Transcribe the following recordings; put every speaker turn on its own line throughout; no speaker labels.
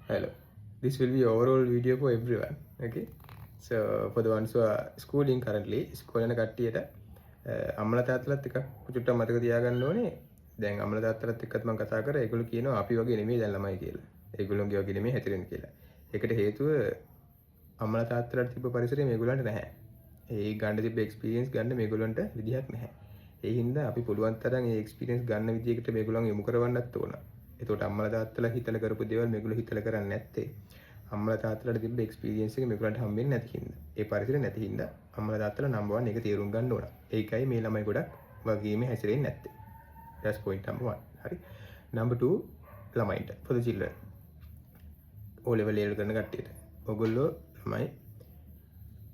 Hello. This will be overall video for everyone. Okay. So for the ones who are schooling currently, school යන කට්ටියට අම්මලා තාත්තලාත් එක චුට්ටක් මතක තියාගන්න ඕනේ. දැන් අම්මලා තාත්තලාත් එක්කත් මම කතා කරා. ඒගොල්ලෝ කියනවා අපි වගේ නෙමෙයි දැන් ළමයි කියලා. ඒගොල්ලෝගේ වගේ නෙමෙයි හැතිරෙන්නේ කියලා. ඒකට හේතුව අම්මලා තාත්තලාට තිබ්බ පරිසරය මේගොල්ලන්ට නැහැ. ඒ ගන්න තිබ්බ එක්ස්පීරියන්ස් ගන්න මේගොල්ලන්ට විදිහක් නැහැ. ඒ හින්දා අපි පුළුවන් තරම් ඒ එක්ස්පීරියන්ස් ගන්න විදිහකට මේගොල්ලන් යොමු කරවන්නත් ඕන. එතකොට අම්මලා තාත්තලා හිතලා කරපු දේවල් මේගොල්ලෝ හිතලා කරන්නේ නැත්තේ අම්මලා තාත්තලාට තිබ්බ එක්ස්පීරියන්ස් එක මේගොල්ලන්ට හම්බෙන්නේ නැති හින්දා. ඒ පරිසරය නැති හින්දා අම්මලා තාත්තලා නම්බර් 1 එක තීරුම් ගන්න ඕන. ඒකයි මේ ළමයි ගොඩක් වගේම හැසිරෙන්නේ නැත්තේ. That's point number 1. හරි. Number 2 ළමයින්ට for the children. O level level කරන කට්ටියට. ඔයගොල්ලෝ ළමයි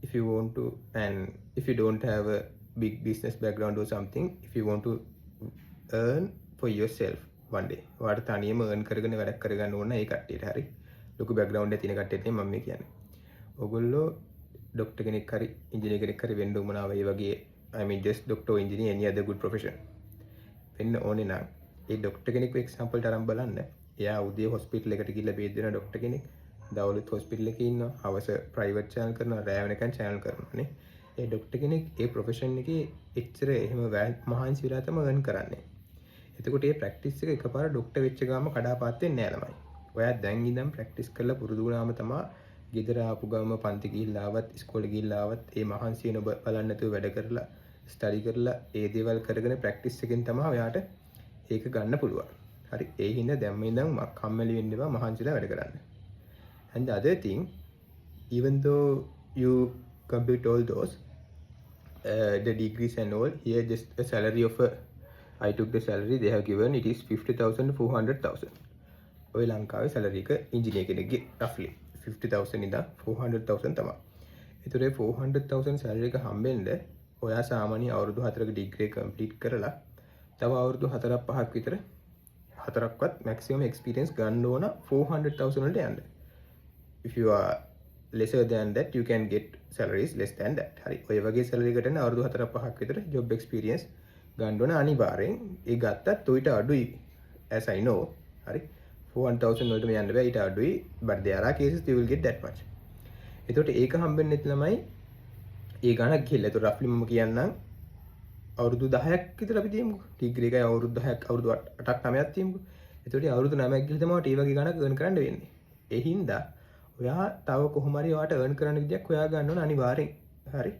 if you want to and if you don't have a big business background or something, if you want to earn for yourself one day ඔයාලට තනියම earn කරගෙන වැඩක් කරගන්න ඕන ඒ කට්ටියට හරි ලොකු background එකක් තියෙන කට්ටියට මම මේ කියන්නේ. ඔයගොල්ලෝ ડોක්ටර් කෙනෙක් හරි ඉංජිනේර කෙනෙක් හරි වෙන්න උවමනාව ඒ වගේ I mean just doctor engineer any other good profession වෙන්න ඕනේ නම් ඒ ડોක්ටර් කෙනෙක්ව එක්සැම්පල් තරම් බලන්න. එයා උදේ හොස්පිටල් එකට ගිහිල්ලා බේත් දෙන ડોක්ටර් කෙනෙක්. දවල්ත් හොස්පිටල් එකේ ඉන්නවා. හවස ප්‍රයිවට් channel කරනවා. රෑ වෙනකන් channel කරනවානේ. ඒ ડોක්ටර් කෙනෙක් ඒ ප්‍රොෆෙෂන් එකේ එච්චර එහෙම මහන්සි වෙලා තමයි earn කරන්නේ. එතකොට මේ ප්‍රැක්ටිස් එක එකපාර ડોක්ටර් වෙච්ච ගාම කඩාපාත් වෙන්නේ නෑ ළමයි. ඔයා දැන් ඉඳන් ප්‍රැක්ටිස් කරලා පුරුදු වුණාම තමයි ගෙදර ආපු ගාම පන්ති ගිහිල්ලා ආවත් ඉස්කෝලේ ගිහිල්ලා ආවත් ඒ මහන්සි වෙන බලන්න නැතුව වැඩ කරලා ස්ටඩි කරලා ඒ දේවල් කරගෙන ප්‍රැක්ටිස් එකෙන් තමයි ඔයාට ඒක ගන්න පුළුවන්. හරි. ඒ හින්දා දැම්ම ඉඳන් කම්මැලි වෙන්න එපා මහන්සිලා වැඩ කරන්න. And the other thing, even though you complete all those, the degrees and all, here just a salary of I took the salary they have given, it is 50,000 400,000. ඔය ලංකාවේ salary එක engineer කෙනෙක්ගේ roughly 50,000 ඉඳන් 400,000 තමයි. ඒතර 400,000 salary එක හම්බෙන්න ඔයා සාමාන්‍ය අවුරුදු 4ක degree complete කරලා තව අවුරුදු 4-5ක් විතර 4ක්වත් maximum experience ගන්න ඕන 400,000 වලට යන්න. If you are lesser than that, you can get salaries less than that. හරි. ඔය වගේ salary එකකට යන අවුරුදු 4-5ක් විතර job experience ගන්න ඕන අනිවාර්යෙන්. ඒ ගත්තත් ඔයිට අඩුයි as I know. හරි. 400,000 වලට යන්න බෑ ඊට අඩුයි. But there are cases you will get that much. එතකොට ඒක හම්බෙන්නේ ළමයි ඒ ගණක් ගිහලා. ඒතකොට roughly මම කියන්නම් අවුරුදු 10ක් විතර අපි තියමුකෝ. ඩිග්‍රී එකයි අවුරුදු 10ක් අවුරුදු 8ක් 9ක් තියමුකෝ. ඒතකොට අවුරුදු 9ක් ගිහලා තමයි ඒ වගේ ගණක් earn කරන්න වෙන්නේ. ඒ හින්දා ඔයා තව කොහොම හරි ඔයාට earn කරන්න විදියක් හොයා ගන්න ඕන අනිවාර්යෙන්. හරි.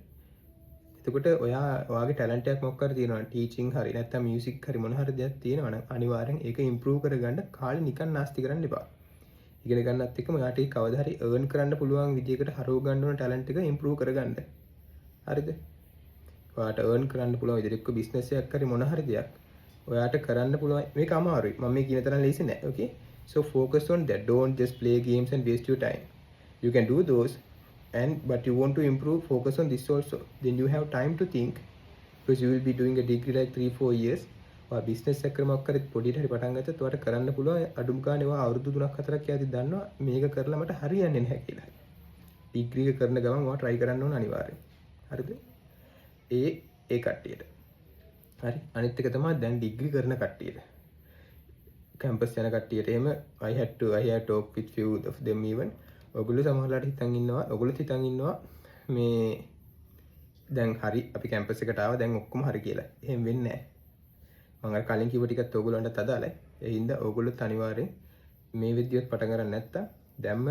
එතකොට ඔයාගේ ටැලන්ට් එකක් මොකක් හරි තියෙනවා ටීචින් හරි නැත්නම් මියුසික් හරි මොන හරි දෙයක් තියෙනවා නම් අනිවාර්යෙන් ඒක ඉම්ප්‍රූව් කරගන්න කාලේ නිකන් නාස්ති කරන්න එපා. ඉගෙන ගන්නත් එක්කම ඔයාට ඒක කවදා හරි earn කරන්න පුළුවන් විදියකට හරව ගන්න ඕන ටැලන්ට් එක ඉම්ප්‍රූව් කරගන්න. හරිද? ඔයාට earn කරන්න පුළුවන් විදිහට එක්ක බිස්නස් එකක් හරි මොන හරි දෙයක් ඔයාට කරන්න පුළුවන් මේක අමාරුයි. මම මේ කියන තරම් ලේසි නෑ. Okay? So focus on that. Don't just play games and waste your time. You can do those but you want to improve, focus on this also. Then you have time to think because you will be doing a degree like 3-4 years. ඔයා business එකක් කරමක් කරත් පොඩියට හරි පටන් ගත්තත් ඔයාට කරන්න පුළුවන් අඩුම ගානේ ඔයා අවුරුදු 3-4ක් යද්දි දන්නවා මේක කරලා මට හරියන්නේ නැහැ කියලා. ඩිග්‍රී එක කරන ගමන් ඔයා try කරන්න ඕන අනිවාර්යෙන්. හරිද? ඒ කට්ටියට. හරි. අනිත් එක තමයි දැන් ඩිග්‍රී කරන කට්ටියට. කැම්පස් යන කට්ටියට එහෙම I had talk with few of them even. ඔයගොල්ලෝ සමහරලාට හිතන් ඉන්නවා මේ දැන් හරි අපි කැම්පස් එකට ආවා දැන් ඔක්කොම හරි කියලා. එහෙම වෙන්නේ නැහැ. මම අර කලින් කිව්ව ටිකත් ඔයගොල්ලන්ට අදාළයි. ඒ හින්දා ඔයගොල්ලොත් අනිවාර්යෙන් මේ විදියට පටන් ගන්න නැත්තම් දැම්ම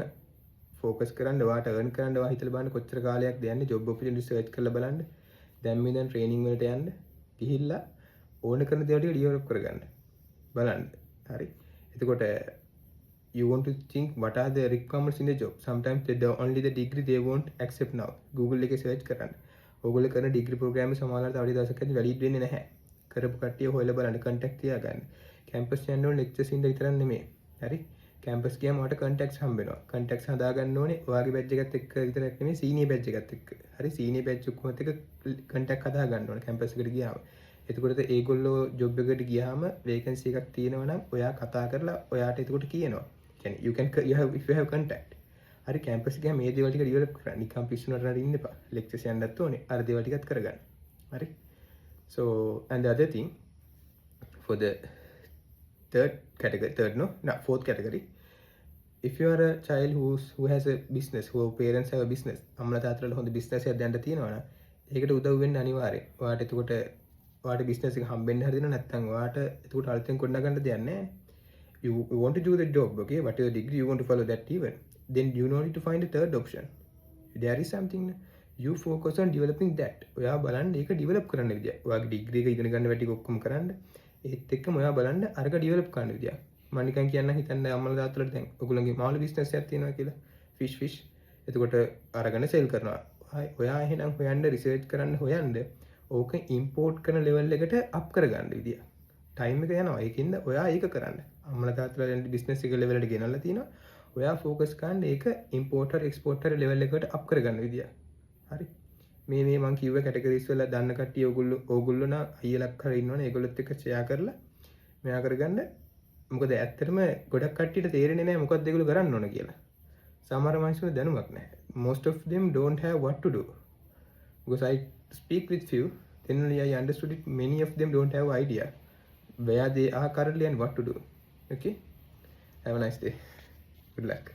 ફોකස් කරන්න ඔයාට earn කරන්න ඔයා හිතලා බලන්න කොච්චර කාලයක්ද යන්නේ job opportunity search කරලා බලන්න. දැන් ඉඳන් training වලට යන්න ගිහිල්ලා ඕන කරන දේවල් ටික develop කරගන්න. බලන්න. හරි. එතකොට you want to think what are the requirements in the job. Sometimes only the degree they won't accept now. Google එකේ search කරන්න. ඔයගොල්ලෝ කරන degree program එක සමහරවිට තව දවසකදී valid වෙන්නේ නැහැ. කරපු කට්ටිය හොයලා බලන්න contact තියාගන්න. campus යන්න ඕනේ lectures ඉඳ විතරක් නෙමෙයි. හරි? campus ගියාම ඔයාලට contacts හම්බ වෙනවා. contacts හදා ගන්න ඕනේ ඔයාගේ batch එකත් එක්ක විතරක් නෙමෙයි senior batch එකත් එක්ක. හරි? senior batch ඔක්කොමත් එක්ක contact හදා ගන්න ඕනේ campus එකට ගියාම. එතකොට ඒගොල්ලෝ job එකට ගියාම vacancy එකක් තියෙනවා නම් ඔයා කතා කරලා ඔයාට එතකොට කියනවා. කියන්නේ if you have contact. හරි campus එකේ මේ දේවල් ටික develop කරන්න. නිකන් පිස්සුනට නඩ ඉන්න එපා. lectures යන්නත් ඕනේ. අර දේවල් ටිකත් කරගන්න. හරි? So and the other thing for the fourth category if you are a child who has a business, who parents have a business, අම්මලා තාත්තලා හොඳ business එකක් දැනට තියෙනවා නම් ඒකට උදව් වෙන්න අනිවාර්යයෙන්. ඔයාට එතකොට ඔයාට business එක හම්බෙන්න හරිනවා නැත්නම් ඔයාට එතකොට අලුතෙන් ගොඩනගන්න දෙයක් නැහැ. You want to do the job, okay? Whatever degree you want to follow that even. Then you need to find a third option. There is something you focus on developing that. ඔයා බලන්න ඒක develop කරන්න විදිය. ඔයාගේ degree එක ඉගෙන ගන්න වැඩි ඔක්කොම කරන්න. ඒත් එක්කම ඔයා බලන්න අරක develop කරන්න විදිය. මම නිකන් කියන්න හිතන්න අම්මලා තාත්තලාට දැන් ඔයගොල්ලන්ගේ මාළු business එකක් තියෙනවා කියලා. fish. එතකොට අරගෙන sell කරනවා. ඔයා එහෙනම් හොයන්න research කරන්න හොයන්න ඕක import කරන level එකට up කරගන්න විදිය. time එක යනවා. ඒකින්ද ඔයා ඒක කරන්න. අම්මලා තාත්තලා දැන් business එක level එකට ගෙනල්ලා තිනවා. ඔයා focus කරන්න ඒක importer exporter level එකට up කරගන්න විදිය. හරි. මේ මං කිව්ව categories වල දන්න කට්ටිය ඕගොල්ලෝ නා අයියලක් කරලා ඉන්නවනේ. ඒගොල්ලොත් එක්ක share කරලා මෙයා කරගන්න. මොකද ඇත්තටම ගොඩක් කට්ටියට තේරෙන්නේ නැහැ මොකක්ද ඒගොල්ලෝ කරන්න ඕන කියලා. සමහර මිනිස්සුන්ට දැනුමක් නැහැ. Most of them don't have what to do. Because I speak with few, then only I understood it. Many of them don't have idea where they are currently and what to do. Okay? Have a nice day. Good luck.